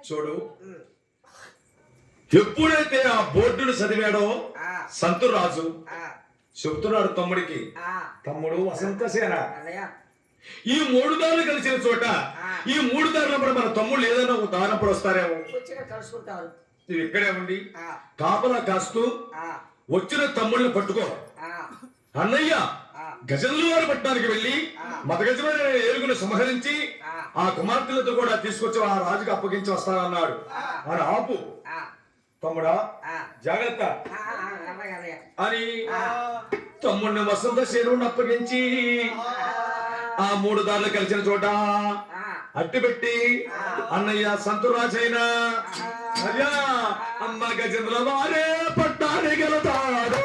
చూడు, ఎప్పుడైతే ఆ బోర్డును చదివాడో సంతూర్ రాజు చెప్తున్నాడు తమ్ముడికి, తమ్ముడు వసంతసేన, ఈ 3 దారులు కలిసిన చోట ఈ 3 దారులప్పుడు మన తమ్ముళ్ళు ఏదైనా ఒక దానప్పుడు వస్తారేమో, నువ్వు ఇక్కడే ఉండి కాపలా కాస్తూ వచ్చిన తమ్ముళ్ళని పట్టుకో. అన్నయ్య గజంలో వారి పట్టణానికి వెళ్లి మతగజమైన ఏరుగును సంహరించి ఆ కుమార్తెలతో కూడా తీసుకొచ్చి ఆ రాజుకు అప్పగించి వస్తానన్నాడు. అని ఆపు తమ్ముడా, జాగ్రత్త అని తమ్ముడిని వసంత శేరువుని అప్పగించి ఆ 3 దారులు కలిసిన చోట అట్టిపెట్టి, అన్నయ్య సంతురాజైనా అయ్యా అమ్మ గజేంద్ర వారే పట్టానికి వెళతాడు.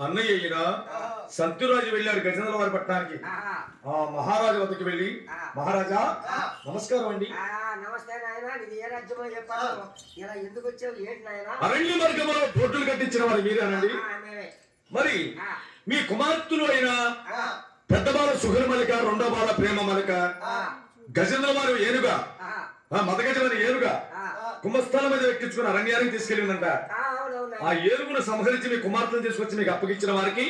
అన్నయ్య సంతురాజు వెళ్ళాడు గజేంద్ర వారి పట్టణానికి. ఆ మహారాజు వద్దకు వెళ్ళి, మహారాజా నమస్కారం అండి. అరణ్య మార్గంలో బోర్డులు కట్టించిన వారు మీరేనండి? మరి మీ కుమార్తెలు అయిన పెద్ద బాల సుహృ మలిక, రెండో బాల ప్రేమ మలిక, గజేంద్ర వారు ఏనుగా, మదగజమైన ఏనుగా కుంభస్థలం మీద ఎక్కించుకుని అరణ్యానికి తీసుకెళ్ళిందంట. ఆ ఏనుగును సంహరించి మీ కుమార్తెను తీసుకొచ్చి మీకు అప్పగించిన వారికి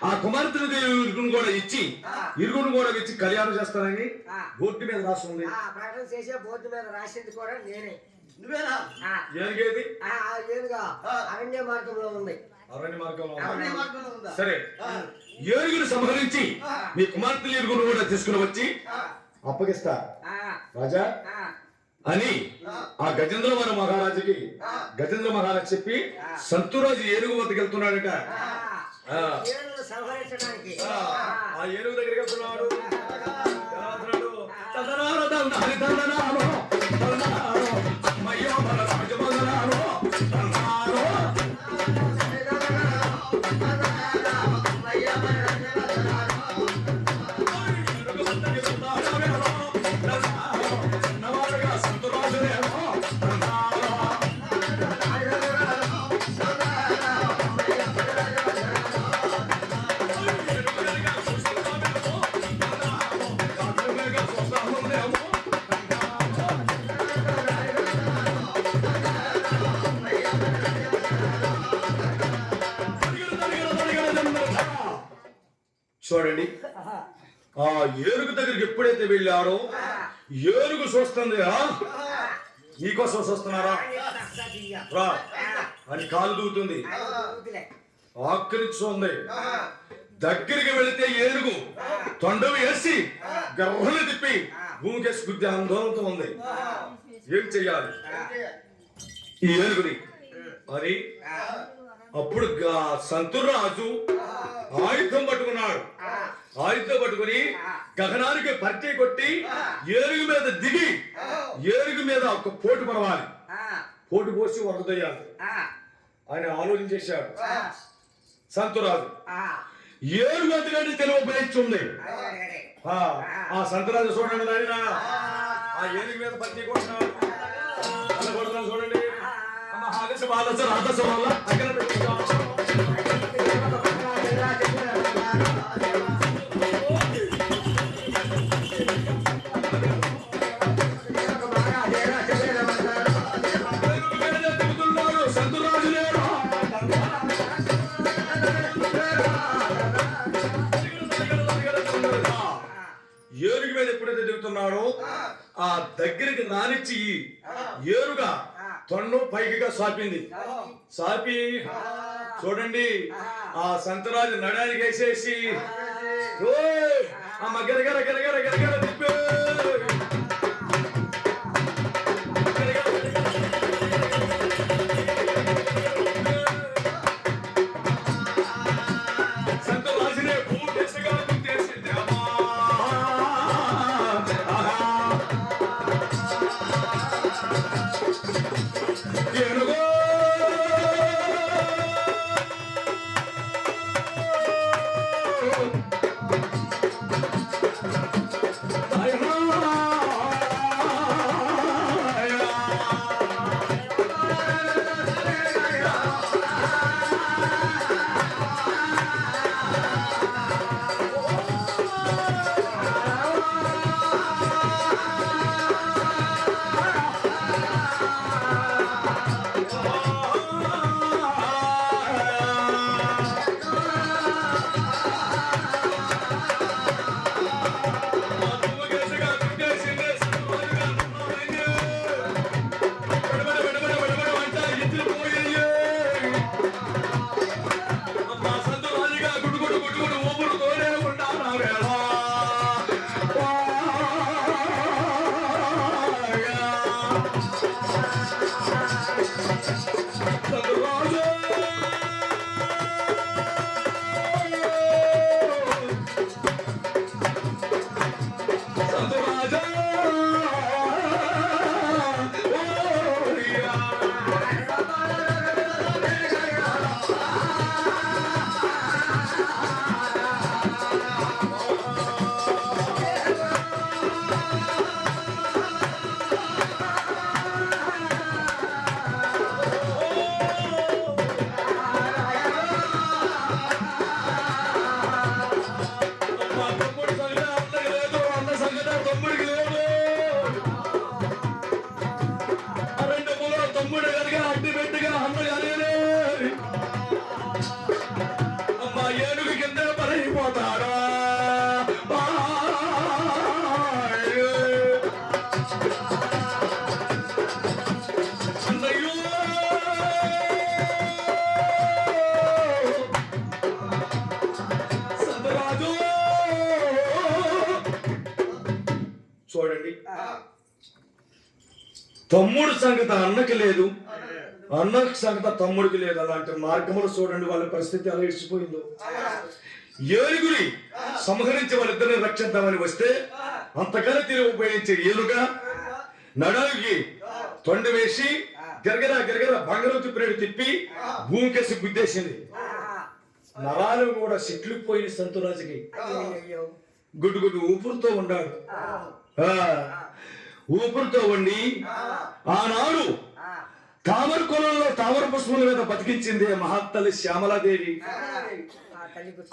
ఆ కుమార్తెను ఇరుగును కూడా ఇచ్చి కళ్యాణం చేస్తానని బోర్డు మీద రాస్తుంది. బోర్డు మీద రాసింది కూడా నేనే. ఏనుగేది? అరణ్య మార్గంలో ఉంది. అరణ్య మార్గంలో సరే, ఏనుగును సంహరించి మీ కుమార్తెలు ఇరుగును కూడా తీసుకుని వచ్చి అప్పగిస్తా రాజా అని ఆ గజేంద్ర వారి మహారాజుకి గజేంద్ర మహారాజు చెప్పి సంతురాజు ఏనుగు వద్దకు వెళ్తున్నాడట. ఆ ఏనుగు దగ్గరికి వెళ్తున్నాడు. చూడండి, ఆ ఏనుగు దగ్గరికి ఎప్పుడైతే వెళ్ళారో ఏనుగు చూస్తుంది, నీకోసం చూస్తున్నారా రా అని కాలు దూకుతుంది, ఆక్రించుంది. దగ్గరికి వెళితే ఏనుగు తొండవి వేసి గర్భలు తిప్పి భూమికేసి గుద్ది ఆందోళనతో ఉంది. ఏం చెయ్యాలి ఈ ఏనుగుని అని అప్పుడు సంతురాజు ఆయుధం పట్టుకున్నాడు. ఆయుధం పట్టుకుని గగనానికి పట్టి కొట్టి ఏనుగు మీద దిగి ఏనుగు మీద ఒక పోటు పడవాలి. కోటి పోసి వరదయ్యాలి ఆయన ఆలోచన చేశాడు. సంతురాజు ఏడు గంటలని తెలివి ఉపయోగించుంది. ఆ సంతురాజు చూడండి నాయన, ఆ ఏనుగు మీద పత్తి కొట్టినాడు. చూడండి ఆదర్శ బాలస రాధస వల్ల అక్కడ ఏనుగు మీద ఎప్పుడైతే దిగుతున్నాడో ఆ దగ్గరికి రానిచ్చి ఏరుగా తొన్ను పైకిగా సాపింది. సాపి చూడండి ఆ సంతరాజు నడానికి వేసేసి అమ్మ గరగర గరగర గరగర తిప్పే సంతరాజునే పూర్తిగా గుర్తేసింది. చూడండి తమ్ముడు సంగతి అన్నకి లేదు, అన్న సంగతి తమ్ముడికి లేదు. అలాంటి మార్గములు చూడండి వాళ్ళ పరిస్థితి అలా ఇడిచిపోయిందో. ఏనుగుని సంహరించి వాళ్ళిద్దరిని రక్షిద్దామని వస్తే అంతకన్నా తిరిగి ఉపయోగించే ఏనుగా నడానికి తొండి వేసి గిరగిర గిరగిర బంగారు తిప్పినట్టు తిప్పి భూమికేసి గుద్దేసింది. నరాలు కూడా సిట్లిపోయిన సంతురాజుకి గుడ్డు గుడ్డు ఊపిరితో ఉన్నాడు. ఊపిరితో ఉండి ఆనాడు తామర కులంలో తామర పుష్పముల మీద బతికించింది మహాతల్లి శ్యామలాదేవి.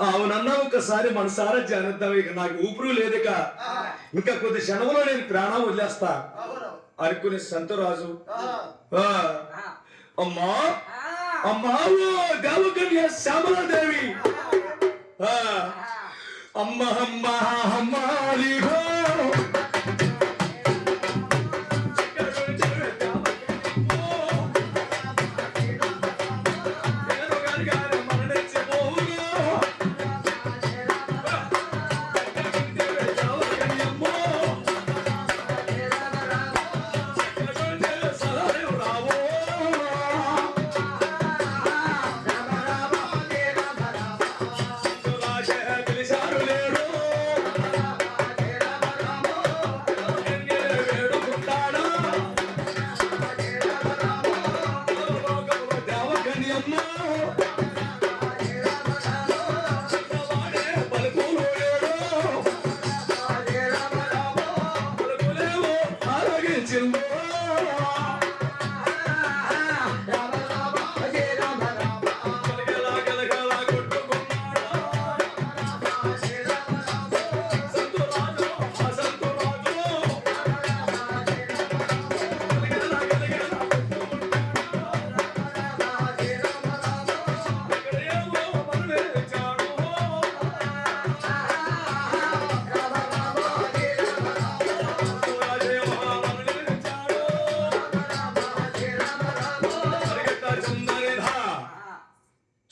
అవునన్నా ఒకసారి మనసారా జానిద్దాం, ఇక నాకు ఊపిరి లేదుక ఇంకా కొద్ది క్షణంలో నేను ప్రాణం వదిలేస్తా అనుకునే సంతరాజు అమ్మా అమ్మా దేవకన్య శ్యామలాదేవి అమ్మ అమ్మ అమ్మాలిహో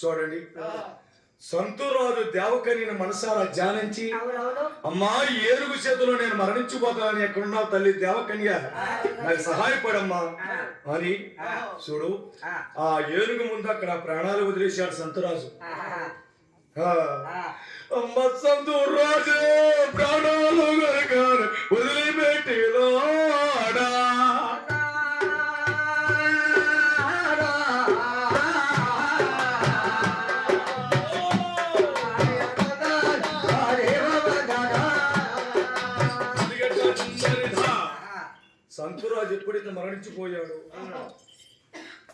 చూడండి, సంతూరాజు దేవకనిని మనసారా ధ్యానించి, అవునవును. అమ్మా ఏనుగు చేతిలో నేను మరణించిపోతానని ఎక్కడున్నావు తల్లి దేవకన్య, నాకు సహాయపడమ్మా అని చూడు. ఆ ఏనుగు ముందు అక్కడ ప్రాణాలు వదిలేశాడు సంతరాజు. అమ్మ సంతూరాజు ప్రాణాలు వదిలిపెట్టిలోడా. సంతూరాజు ఎప్పుడైతే మరణించిపోయాడు,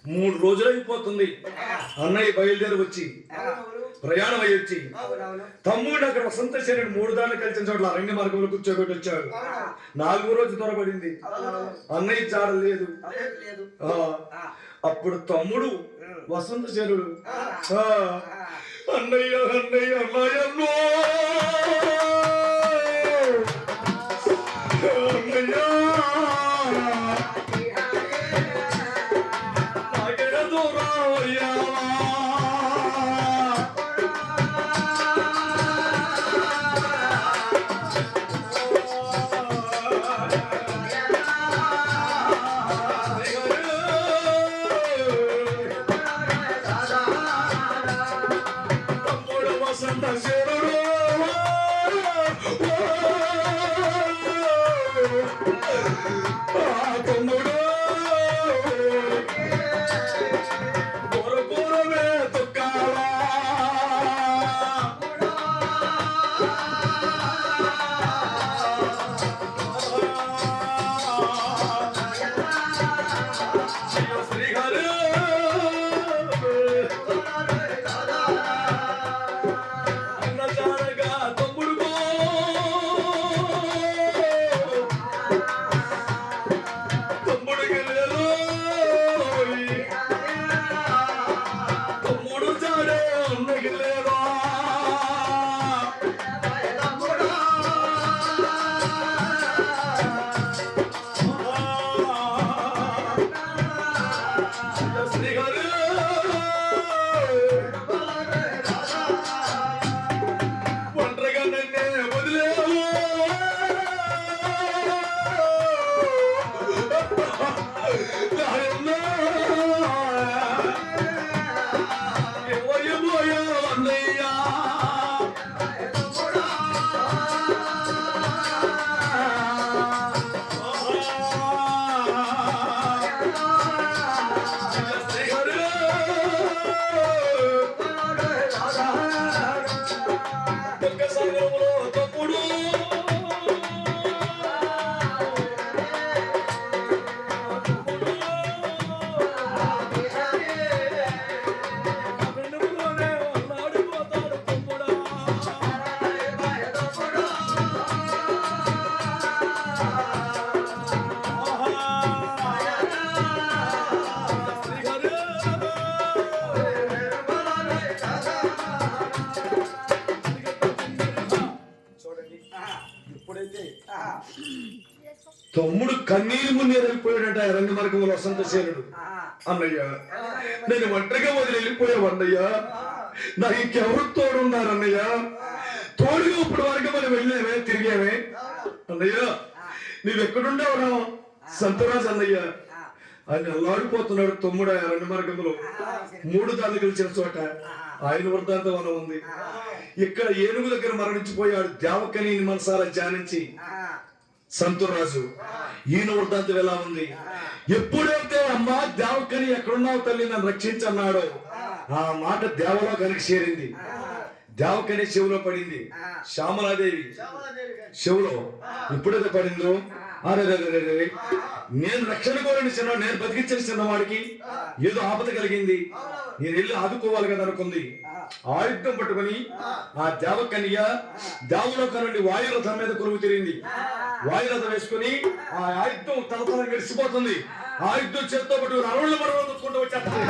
3 రోజులు అయిపోతుంది. అన్నయ్య బయలుదేరి వచ్చి ప్రయాణం అయ్యి వచ్చి తమ్ముడు అక్కడ వసంత శరీరం 3 దారులు కలిసిన చోట్ల అరణ్య మార్గంలో కూర్చోబెట్టి వచ్చాడు. 4వ రోజు త్వరపడింది, అన్నయ్య చాడ లేదు. అప్పుడు తమ్ముడు వసంత శరీరుడు అన్నయ్య అన్నయ్య అన్నయ్యో అన్నయ్య తమ్ముడు కన్నీరు మున్నీరు వెళ్ళిపోయాడట ఎరంగ మార్గంలో వసంతసేనుడు. అన్నయ్య నేను ఒంటరిగా వదిలి వెళ్ళిపోయావు అన్నయ్య, నాకు ఇంకెవరు తోడున్నారన్నయ్య, తోడుగా ఇప్పుడు వరకు మనం వెళ్ళామే తిరిగామే అన్నయ్య, నువ్వెక్కడుండేవరా సంతరాజు అన్నయ్య ఆయన అల్లాడిపోతున్నాడు. తమ్ముడు ఎరంగ మార్గంలో 3 దారులు కలిసిన చోట ఆయన వృత్తాంతం ఉంది. ఇక్కడ ఏనుగు దగ్గర మరణించిపోయాడు. దేవకని మనసారా ధ్యానించి సంతూరాజు ఈయన వృత్తాంతం ఎలా ఉంది. ఎప్పుడైతే అమ్మా దేవకని ఎక్కడున్నావు తల్లి నన్ను రక్షించన్నాడో ఆ మాట దేవలోకానికి చేరింది. దేవకని చెవులో పడింది. శ్యామలాదేవి చెవులో ఎప్పుడైతే పడిందో అరే నేను రక్షణ కోరిన చిన్న, నేను బతికించిన చిన్నవాడికి ఏదో ఆపద కలిగింది, నేను వెళ్ళి ఆదుకోవాలి కదా అనుకుంది. ఆయుధం పట్టుకుని ఆ దేవకన్య దేవలోకం నుండి వాయురథం మీద కొలువు తిరిగింది. వాయురథం వేసుకుని ఆ ఆయుధం తలతల గడిచిపోతుంది. ఆయుధం చేత్తో పట్టుకుని అరవళ్ళు మరవలు తొక్కుంటూ వచ్చేస్తుంది.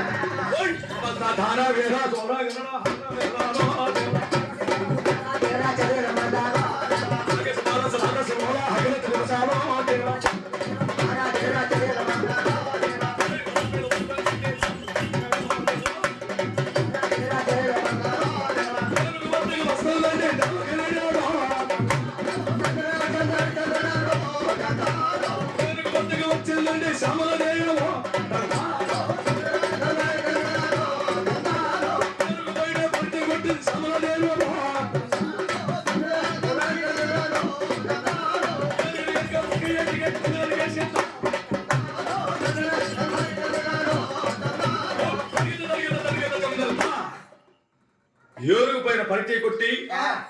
పరిచయ కొట్టి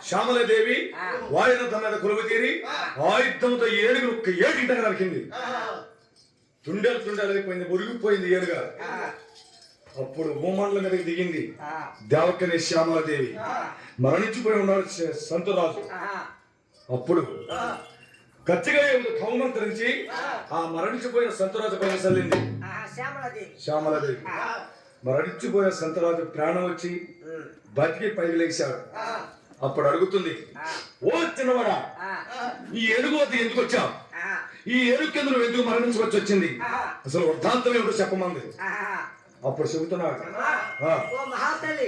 శ్యామలదేవి వాయునంత మీద కొలువు తీరి ఆయుధంతో ఏడుగురు ఒక్క ఏడింట నరికింది. తుండెలు అయిపోయింది, మురిగిపోయింది ఏడుగా. అప్పుడు భూమండలం మీదకి దిగింది దేవకని శ్యామలదేవి. మరణించిపోయి ఉన్నాడు సంతురాజు. అప్పుడు కచ్చిగా కౌమంతరించి ఆ మరణించిపోయిన సంతురాజు పైన చల్లింది శ్యామలదేవి. మరణించిపోయిన సంతురాజు ప్రాణం వచ్చి బతికి పైకి లేచాడు. అప్పుడు అడుగుతుంది, ఓ చిన్నవాడా, ఈ ఏనుగోతి ఎందుకు వచ్చావు? ఈ ఏనుగు కింద నువ్వు ఎందుకు మరణించవచ్చి వచ్చింది? అసలు వృత్తాంతం ఏమిటో చెప్పమంది. అప్పుడు చెబుతున్నాడు, మహాతల్లి,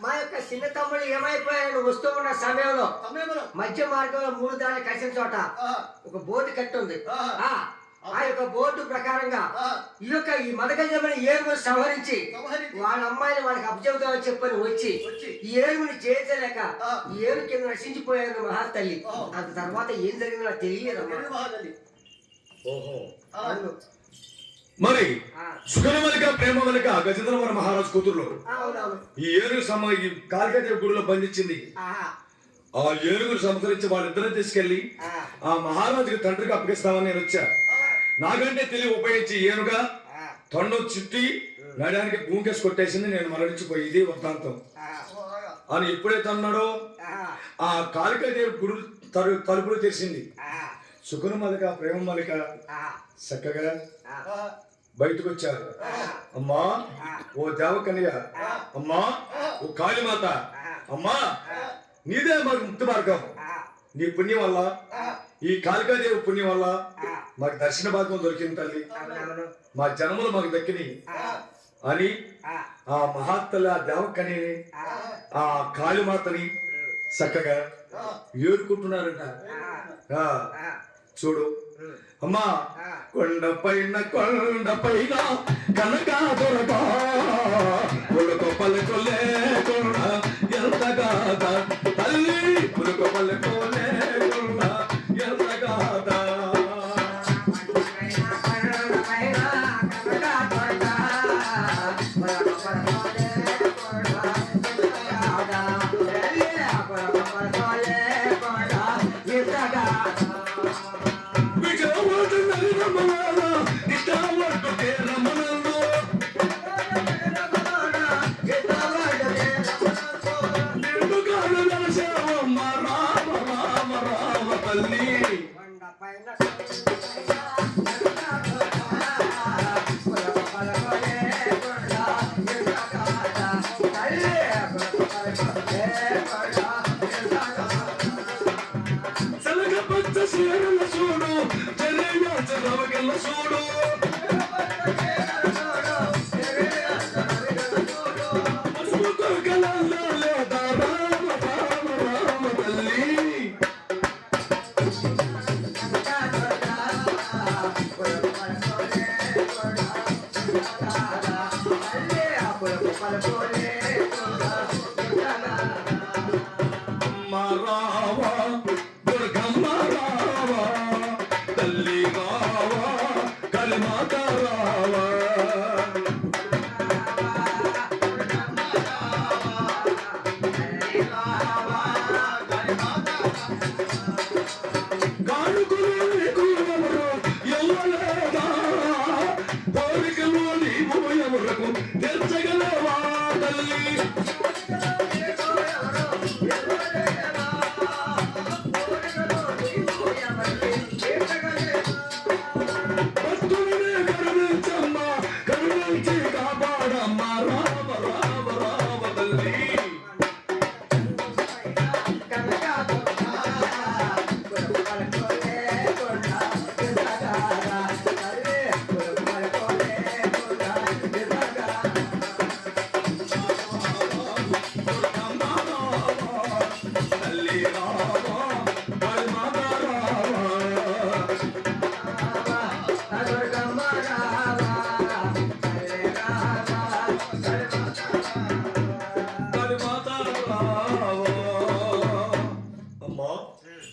మా యొక్క చిన్న తమ్ముడు ఏమైపోయాడు? వస్తూ ఉన్న సమయంలో మధ్య మార్గంలో 3 దారులు కలిసిన చోట ఒక బోర్డు కట్టి ఉంది. ఆ యొక్క బోర్డు ప్రకారంగా ఈ మదగజమని ఏనుగును సంహరించి వాళ్ళ అమ్మాయిని వాళ్ళకి అప్పచెబుతామని చెప్పని వచ్చి ఈ ఏనుగుని చేర్చలేక ఈ ఏనుగు కింద నశించిపోయాను మహాతల్లి. అంత తర్వాత ఏం జరిగిందో నాకు తెలియదు. మరి సుగణమలిక ప్రేమమలిక గజేంద్రవర మహారాజు కూతురులో ఈ ఏనుగు ఈ కాళికాదేవి గుడిలో బంధించింది. ఆ ఏనుగును సంహరించి వాళ్ళిద్దరిని తీసుకెళ్లి ఆ మహారాజుకి తండ్రికి అప్పగిస్తామని నేను వచ్చా. నాకంటే తెలివి ఉపయోగించి ఏనుగా తొండం చుట్టి నడానికి భూమికేసి కొట్టేసింది. నేను మరణించిపోయి ఇది వృత్తాంతం అని ఎప్పుడైతే అన్నాడో ఆ కాళికాదేవి గుడి తలుపులు తెరిచింది. సుగుణమలిక ప్రేమమలిక చక్కగా బయటకు వచ్చారు. అమ్మా ఓ దేవకన్య, అమ్మా ఓ కాళీమాత, అమ్మా నీదే మాకు ముక్తి మార్గం. నీ పుణ్యం వల్ల, ఈ కాళికాదేవి పుణ్యం వల్ల మాకు దర్శన భాగం దొరికింది తల్లి. మా జన్మలు మాకు దక్కినాయి అని ఆ మహాత్తల దేవకని ఆ కాళీమాతని చక్కగా ఏడుకుంటున్నారంట. చూడు అమ్మా, కొండపైన కనక దొరక పులుకు పలుకులే కొండ ఎంతగా తల్లి, పులుకు పలుకులే కొండ ఎంతగా చూడు చూడు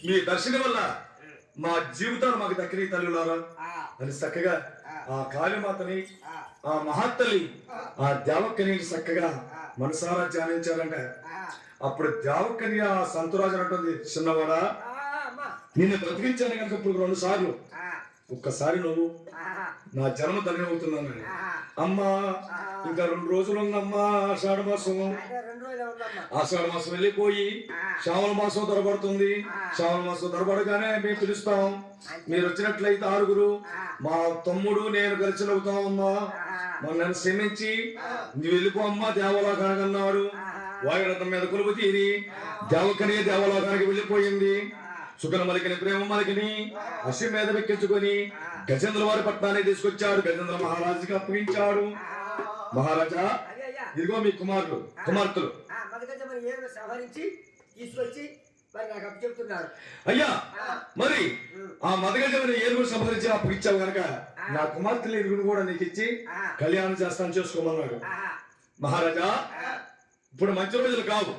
మీ దర్శనం వల్ల మా జీవితాలు మాకు దక్కిన తల్లులారా అని చక్కగా ఆ కాళీమాతని ఆ మహాత్తల్లి ఆ దేవక్కని చక్కగా మనసారా ధ్యానించారంట. ఆ, అప్పుడు దేవకన్య సంతురాజు అంటుంది, చిన్నవాడా అమ్మా. నిన్ను బ్రతికించాను కనుక ఇప్పుడు 2 సార్లు ఆ, ఒక్కసారి నువ్వు ఆహా, నా జన్మ ధన్యమవుతున్నాను. ఆహా. అమ్మా ఇంకా 2 రోజులు ఉందమ్మా ఆషాఢ మాసం. అదే 2 రోజులు ఉందమ్మా. ఆషాఢ మాసం వెళ్ళిపోయి శ్రావణ మాసం తరబడుతుంది. శ్రావణ మాసం తరబడగానే మేము పిలుస్తాం. మీరు వచ్చినట్లయితే 6గురు మా తమ్ముడు నేను కలిసి అవుతామమ్మా. నన్ను క్షమించి నువ్వు వెళ్ళిపో అమ్మా దేవలోకానికి అన్నాడు. వాయురథం మీద కొలువు తీరి దేవకని దేవలోకానికి వెళ్ళిపోయింది. సుఖన మలికిని ప్రేమ మలికిని అశ్వ మీద వెక్కించుకొని గజేంద్ర వారి పట్నాన్ని తీసుకొచ్చాడు. గజేంద్ర మహారాజుకి అప్పగించాడు. మహారాజా అదే అయ్యా. ఇదిగో మీ కుమార్తెలు. మొదటి మరి ఏదో సవరించి తీసుకొచ్చి మరి నాకు అప్పు చెప్తున్నారు. అయ్యా మరి ఆ మదగజమైన ఏనుగురు సంహరించి అప్పగించావు గనక నా కుమార్తెలు ఎరుగురు కూడా నీకు ఇచ్చి కళ్యాణం చేస్తాను చేసుకోమన్నాడు. మహారాజా ఇప్పుడు మంచి రోజులు కావు.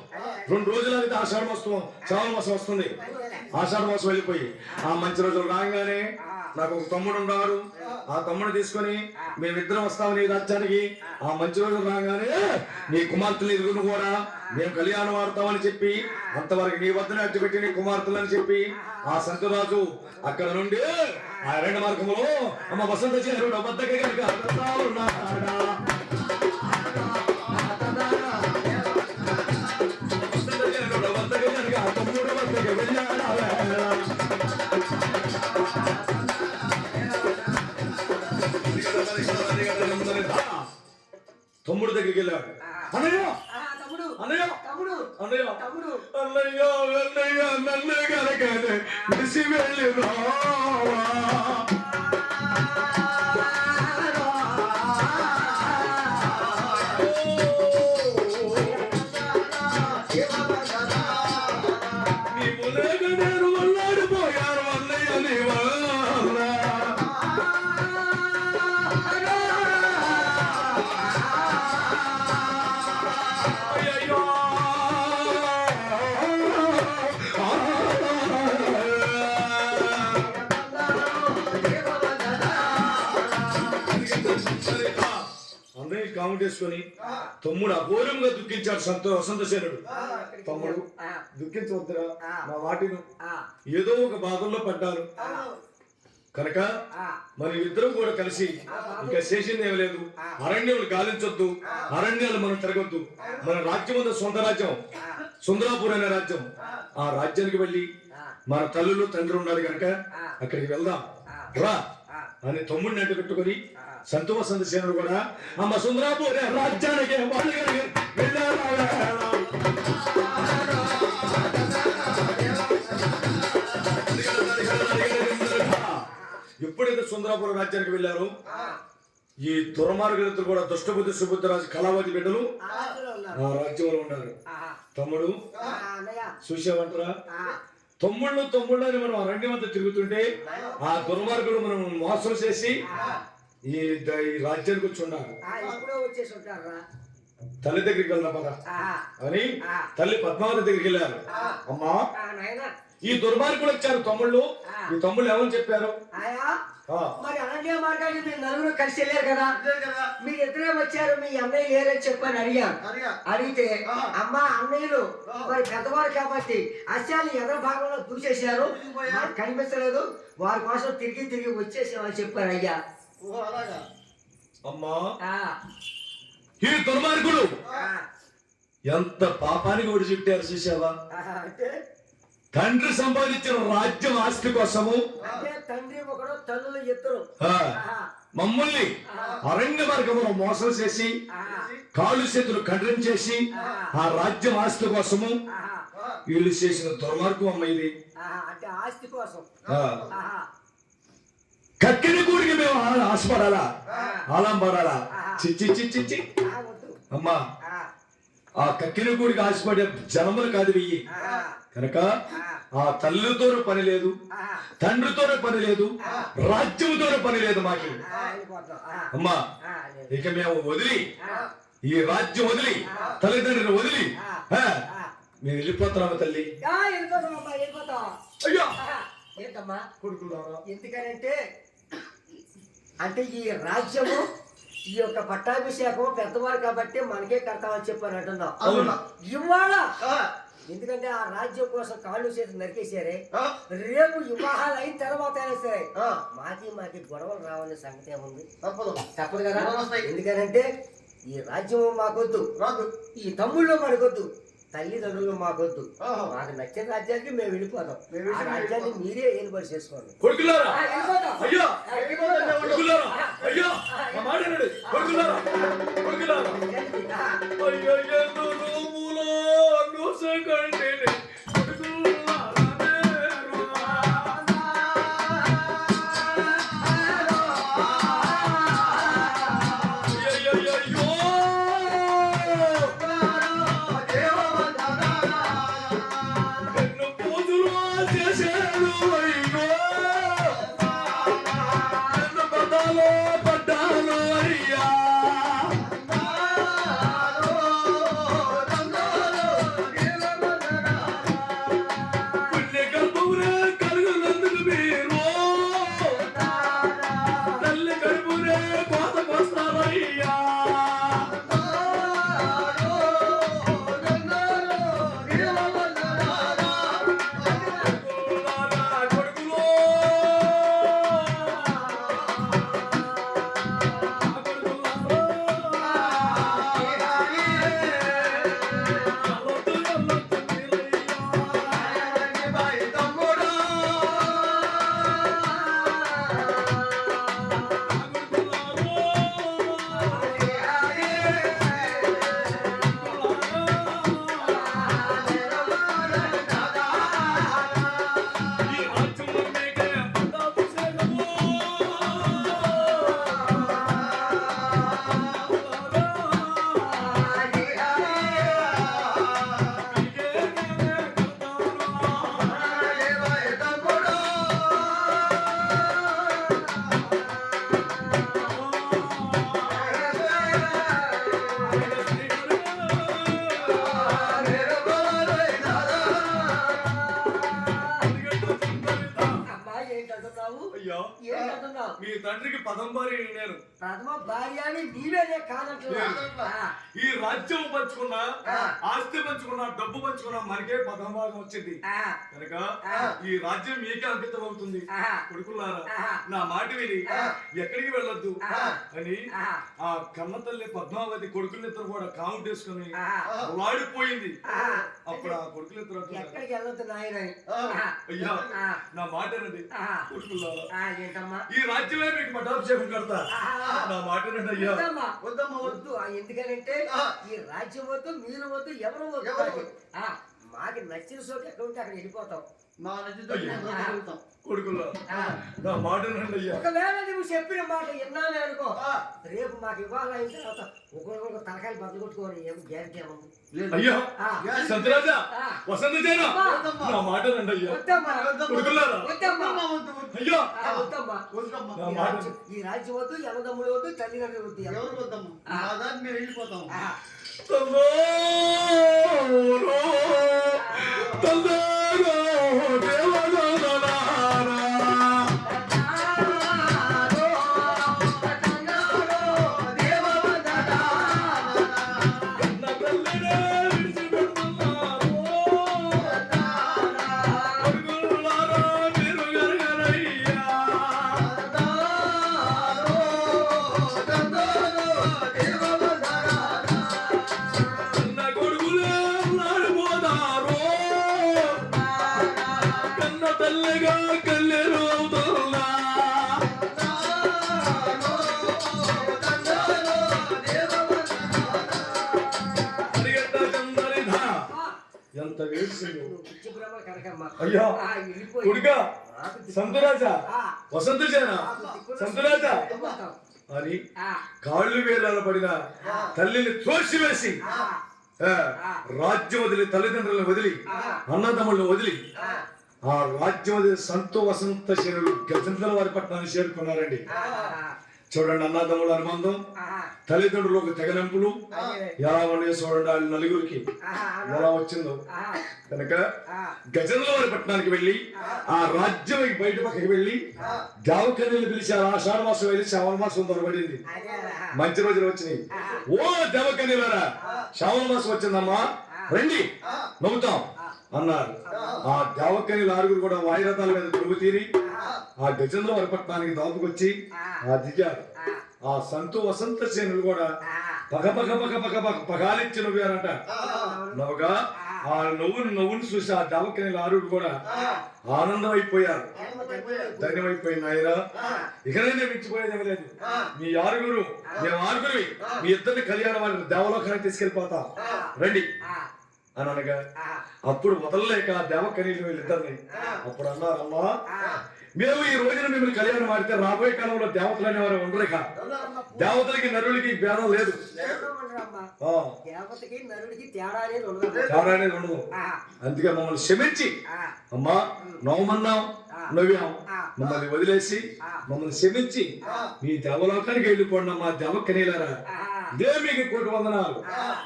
2 రోజులు అయితే ఆషాఢ మాసం శ్రావణ మాసం వస్తుంది. ఆషాఢ మాసం వెళ్ళిపోయి ఆ మంచి రోజులు రాగానే నాకు ఒక తమ్ముడు ఉన్నాడు. ఆ తమ్ముడు తీసుకొని మేమిద్దరం వస్తామని ఈ రాజ్యానికి. ఆ మంచి రోజులు రాగానే నీ కుమార్తెలు ఎరుగురు కూడా మేము కళ్యాణం ఆడతామని చెప్పి అంతవరకు నీ వద్దనే అడ్డుపెట్టి నీ కుమార్తెలు అని చెప్పి ఆ సంతురాజు అక్కడ నుండి ఆ 2 మార్గంలో అమ్మ వసంత చేరుడు వద్దకి కనుక తమ్ముడు వద్దకి వెళ్ళాడా. తమ్ముడు దగ్గరికి వెళ్ళాడు. అన్నయ్య తమ్ముడు అన్నయ్య తమ్ముడు అన్నయ్య తమ్ముడు అన్నయ్య అన్నయ్య నన్ను కనుకనే విసి వెళ్ళినా కాముటేసుకొని తమ్ముడు అఘోరంగా దుఃఖించాడు. వసంతసేనుడు తమ్ముడు దుఃఖించవద్దురా నా వాటిను ఏదో ఒక బాధల్లో పడ్డారు కనుక మరి ఇద్దరు కూడా కలిసి ఇంకా చేసింది ఏమి లేదు. అరణ్యాలు గాలించొద్దు, అరణ్యాలు మనం తిరగొద్దు. మన రాజ్యం ఉంది సొంత రాజ్యం, సుందరాపూర్ అనే రాజ్యం. ఆ రాజ్యానికి వెళ్ళి మన తల్లులు తండ్రి ఉన్నారు కనుక అక్కడికి వెళ్దాం రా అని తమ్ముడిని అంటు పెట్టుకొని సంతోష సేనుడు కూడా అమ్మ సుందరాపూర్ రాజ్యానికి ఎప్పుడైతే సుందరాపురం రాజ్యానికి వెళ్ళారు ఈ దుర్మార్గులు కూడా దుష్టబుద్ధి సుబుద్ధి రాజు కళావతి బిడ్డలు ఆ రాజ్యంలో ఉన్నారు. తమ్ముడు చూసావంటరా తమ్ముళ్ళు అని మనం అరణ్యం అంతా తిరుగుతుంటే ఆ దుర్మార్గుడు మనం మోసం చేసి ఈ రాజ్యానికి వచ్చి ఉన్నారు. తల్లి దగ్గరికి వెళ్దాం పద అని తల్లి పద్మావతి దగ్గరికి వెళ్ళారు. అమ్మా ఈ దుర్మార్గులు వచ్చారు తమ్ముళ్ళు. ఈ తమ్ముళ్ళు ఏమని చెప్పారు? మరి అరణ్య మార్గానికి మీరు నలుగురు కలిసి వెళ్ళారు కదా, మీరు ఇద్దరే వచ్చారు, మీ అన్నయ్య లేరని చెప్పని అడిగారు. అడిగితే అమ్మ అన్నయ్యలు మరి పెద్దవారు కాబట్టి అస్యాలు ఎదర భాగంలో దూసేశారు, కనిపించలేదు, వారి కోసం తిరిగి వచ్చేసామని చెప్పారు అయ్యా. అమ్మా ఈ దుర్మార్గుడు ఎంత పాపానికి ఒడి చుట్టారు చూసావా? తండ్రి సంపాదించిన రాజ్యం ఆస్తి కోసము తండ్రి ఒకడు తల్లులు ఇద్దరు మమ్మల్ని అరణ్య మార్గంలో మోసం చేసి కాళ్ళు చేతులు ఖండం చేసి ఆ రాజ్యం ఆస్తి కోసము వీళ్ళు చేసిన దుర్మార్గం అమ్మ ఇది. అంటే ఆస్తి కోసం కక్కిన కూడికి మేము ఆశపడాలా, ఆలం పడాలా? చిచ్చి అమ్మా ఆ కక్కిన కూడికి ఆశపడే జనములు కాదు వెయ్యి కనుక ఆ తల్లితోనూ పని లేదు, తండ్రితోనూ పని లేదు, రాజ్యంతోనూ పని లేదు మాకి. అమ్మా ఇక మేము వదిలి ఈ రాజ్యం వదిలి తల్లిదండ్రులు వదిలి మేము వెళ్ళిపోతున్నాము తల్లి. అయ్యో ఏంటమ్మా కొడుకున్నారా? ఎందుకనంటే అంటే ఈ రాజ్యము ఈ యొక్క పట్టాభిషేకం పెద్దవారు కాబట్టి మనకే కడతామని చెప్పని అంటున్నాం. అవును. ఇవాళ ఎందుకంటే ఆ రాజ్యం కోసం కాళ్ళు చేతులు నరికేశారే, రేపు వివాహాలు అయిన తర్వాత అయినా సరే మాకి గొడవలు రావాలనే సంగతి ఏముంది? తప్పదు కదా. ఎందుకంటే ఈ రాజ్యం మాకొద్దు, ఈ తమ్ముళ్ళు మనకొద్దు, తల్లిదండ్రులు మాకొద్దు. మాకు నచ్చిన రాజ్యానికి మేము వెళ్ళిపోతాం. ఆ రాజ్యాన్ని మీరే ఏర్పాటు చేసుకోండి. కొడుకులారా, వెళ్ళిపోతాం. అయ్యా కొడుకులారా, అయ్యా మా మాట వినండి. కొడుకులారా, కొడుకులారా, అయ్యో ఎందు రూములో నూసకంటిని కొడుకులారా నేరు. అయ్యయ్యయ్యో, ఎన్నో పూజలు చేశాను అయ్యో, ఎన్నో పదాలు పడ్డాను అయ్యా. పుణ్య గర్భమునే కలుగునందుకు మీరు తల్లి గర్భమునే కోతకొస్తారయ్యా. కొడుకులో అమ్మా ఏంటంటున్నావు? అయ్యా, ఏంటంటున్నావు? మీ తండ్రికి పదం భార్య నేను. ప్రథమ భార్య అని నీవేనే కాదంటున్నా. ఈ రాజ్యం పంచుకున్నా, ఆస్తి పంచుకున్నా, డబ్బు పంచుకున్నా మనకే పదం భాగం వచ్చింది కనుక ఈ రాజ్యం మీకే అంకితం అవుతుంది. కొడుకులారా, నా మాట విని ఎక్కడికి వెళ్ళొద్దు అని ఆ కన్న తల్లి పద్మావతి కొడుకులిద్దరు కూడా కాముటేసుకుని వాడిపోయింది. అప్పుడు ఆ కొడుకులిద్దరు ఎక్కడికి వెళ్ళొద్దు నాయన. అయ్యా, నా మాట అనేది కొడుకులారా, ఏంటమ్మా? ఈ రాజ్యమే మీకు పట్టాభిషేకం కడతా. నా మాట వినండి అయ్యా. వద్దు. ఎందుకనంటే ఈ రాజ్యం వద్దు, మీరు వద్దు, ఎవరు వద్దు. మాకు నచ్చిన చోటు ఎక్కడ ఉంటే అక్కడ వెళ్ళిపోతాం. కొడుకుల్లో నా మాట వినండి అయ్యా. ఒకవేళ నువ్వు చెప్పిన మాట విన్నానే అనుకో, రేపు మాకు ఇవ్వాలి అయిన తర్వాత ఒకరికొక తలకాయలు బద్దలు కొట్టుకోవాలి. ఏం గ్యారంటీ ఏముంది? అయ్యా, సంతరాజా, వసంతజేనా, నా మాట వినండి అయ్యా. కొడుకులారా, అయ్యా, నా మాట ఈ రాజ్యం వద్దు, యమదమ్ముడు వద్దు, తల్లిదండ్రులు వద్దు, ఎవరు వద్దమ్మా. మేము వెళ్ళిపోతాం. తల్లోరో, తల్లోరో, దేవదోదనారా. కన్న తల్లినే విడిచిపెడుతున్నారో. కొడుకులారా, మీరు గరగరయ్యా. కన్న కొడుకులే నాడిపోతారో. కన్న తల్లిగా కల్లెరు అవుతున్నా. అడిగంట కందరిధ. ఎంత వేసింది పిచ్చి బ్రహ్మ కనకమ్మ. అయ్యా. వెళ్ళిపోయి కొడుకా, సంతరాజా, వసంతజేనా, సంతరాజా అని కాళ్ళు వేలాల పడిన తల్లిని త్రోసివేసి రాజ్యం వదిలి, తల్లిదండ్రులను వదిలి, అన్నదమ్ములను వదిలి ఆ రాజ్యం వదిలి వసంత శనులు గజంతల వారి పట్టణాన్ని చేరుకున్నారండి. చూడండి అన్నదమ్ముల అనుబంధం, తల్లిదండ్రులకు తెగనెంపులు ఎలా ఉండే చూడండి. వాళ్ళ నలుగురికి ఎలా వచ్చిందో కనుక గజంలో వారి పట్టణానికి వెళ్ళి ఆ రాజ్యం బయట పక్కకి వెళ్ళి దేవకన్యలు పిలిచారు. ఆషాఢ మాసం వెళ్ళి శ్రావణ మాసం దొరబడింది, మంచి రోజులు వచ్చినాయి. ఓ దేవకన్యలారా, శ్రావణ మాసం వచ్చిందమ్మా, రండి నవ్వుతాం అన్నారు. ఆ దేవకన్యలు ఆరుగురు కూడా వాయురథాల మీద తిరుగు తీరి ఆ గజంలో వారి పట్టణానికి దాపుకొచ్చి ఆ దిగారు. ఆ సంతు వసంత సేనులు కూడా పగ పగ పగ పగ పగ పగాలిచ్చి నవ్వారంట. నవ్వుగా ఆ నవ్వుని చూసి ఆ దేవకన్యలు ఆరుగురు కూడా ఆనందం అయిపోయారు, ధన్యమైపోయింది. ఆయన ఇకనైనా మించిపోయేది లేదు. మీ ఆరుగురు మేము ఆరుగురి మీ ఇద్దరిని కళ్యాణ వాళ్ళ దేవలోకానికి తీసుకెళ్ళిపోతాం రండి అని అనగా అప్పుడు వదలలేక దేవకన్యలు వీళ్ళిద్దరిని అప్పుడు అన్నారు, అమ్మా మేము ఈ రోజున మిమ్మల్ని కళ్యాణం ఆడితే రాబోయే కాలంలో దేవతలు అనేవారు ఉండలేక, దేవతలకి నరుడికి భేదం లేదు, తేడా అనేది ఉండదు. అందుకే మమ్మల్ని క్షమించి అమ్మా నవ్వమన్నాం నవ్వాం, మమ్మల్ని వదిలేసి మమ్మల్ని క్షమించి మీ దేవలోకానికి వెళ్ళిపోండి అమ్మా దేవకన్యలారా, ఇదే మీకు కోటి వందనాలు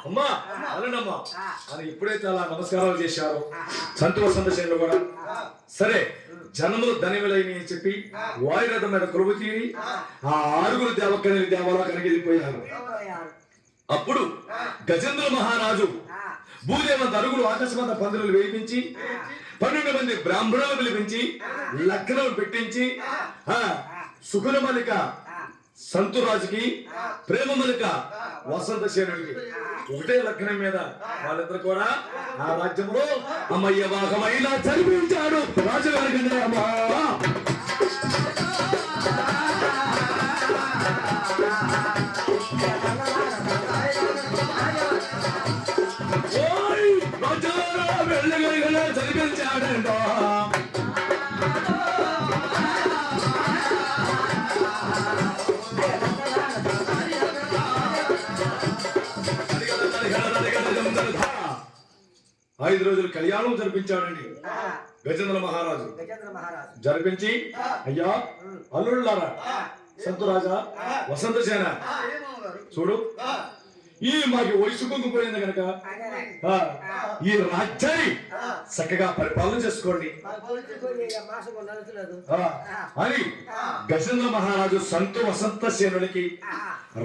అమ్మా అనండమ్మా అని ఎప్పుడైతే అలా నమస్కారాలు చేశారో సంతోష సందర్శనలు కూడా సరే జనములు ధనివులైన చెప్పి వాయురథం మీద కొలువు తీరి ఆ ఆరుగురు దేవకన్యలు దేవాలయానికి వెళ్ళిపోయారు. అప్పుడు గజేంద్ర మహారాజు భూదేవంత అరుగులు ఆకాశమంత పందులు వేయించి 12 మంది బ్రాహ్మణులు పిలిపించి లగ్నం పెట్టించి సుగుణమలిక సంతురాజుకి ప్రేమమలిక వసంత సేనుడికి ఒకటే లగ్నం మీద వాళ్ళిద్దరు కూడా ఆ రాజ్యంలో అమ్మయ్య భాగమైన చదివించాడు రాజుగారి అమ్మా. వెళ్ళగలిగిన చదివించాడంట. ఐదు రోజులు కళ్యాణం జరిపించాడండి గజేంద్ర మహారాజు. జరిపించి అయ్యా అల్లుళ్ళారా సంతురాజా వసంత సేన చూడు, ఈ మాకి వయసు కుంగిపోయింది కనుక ఈ రాజ్యాన్ని చక్కగా పరిపాలన చేసుకోండి అని గజేంద్ర మహారాజు సంతు వసంత సేనులకి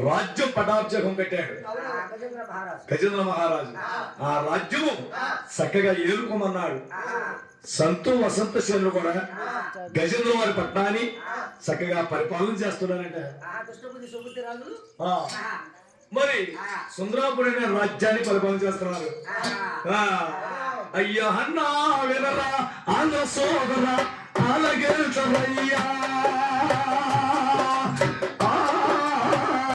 రాజ్యం పటాభిషేకం పెట్టాడు. గజేంద్ర మహారాజు ఆ రాజ్యము చక్కగా ఏలుకోమన్నాడు. సంతు వసంత సేనులు కూడా గజేంద్ర వారి పట్టణాన్ని చక్కగా పరిపాలన చేస్తున్నారంట. మరి సుందరాపురి రాజ్యాన్ని పరిపాలన చేస్తున్నారు. అయ్యా అన్నా వినరా ఆంధ్ర సోదరా అలాగే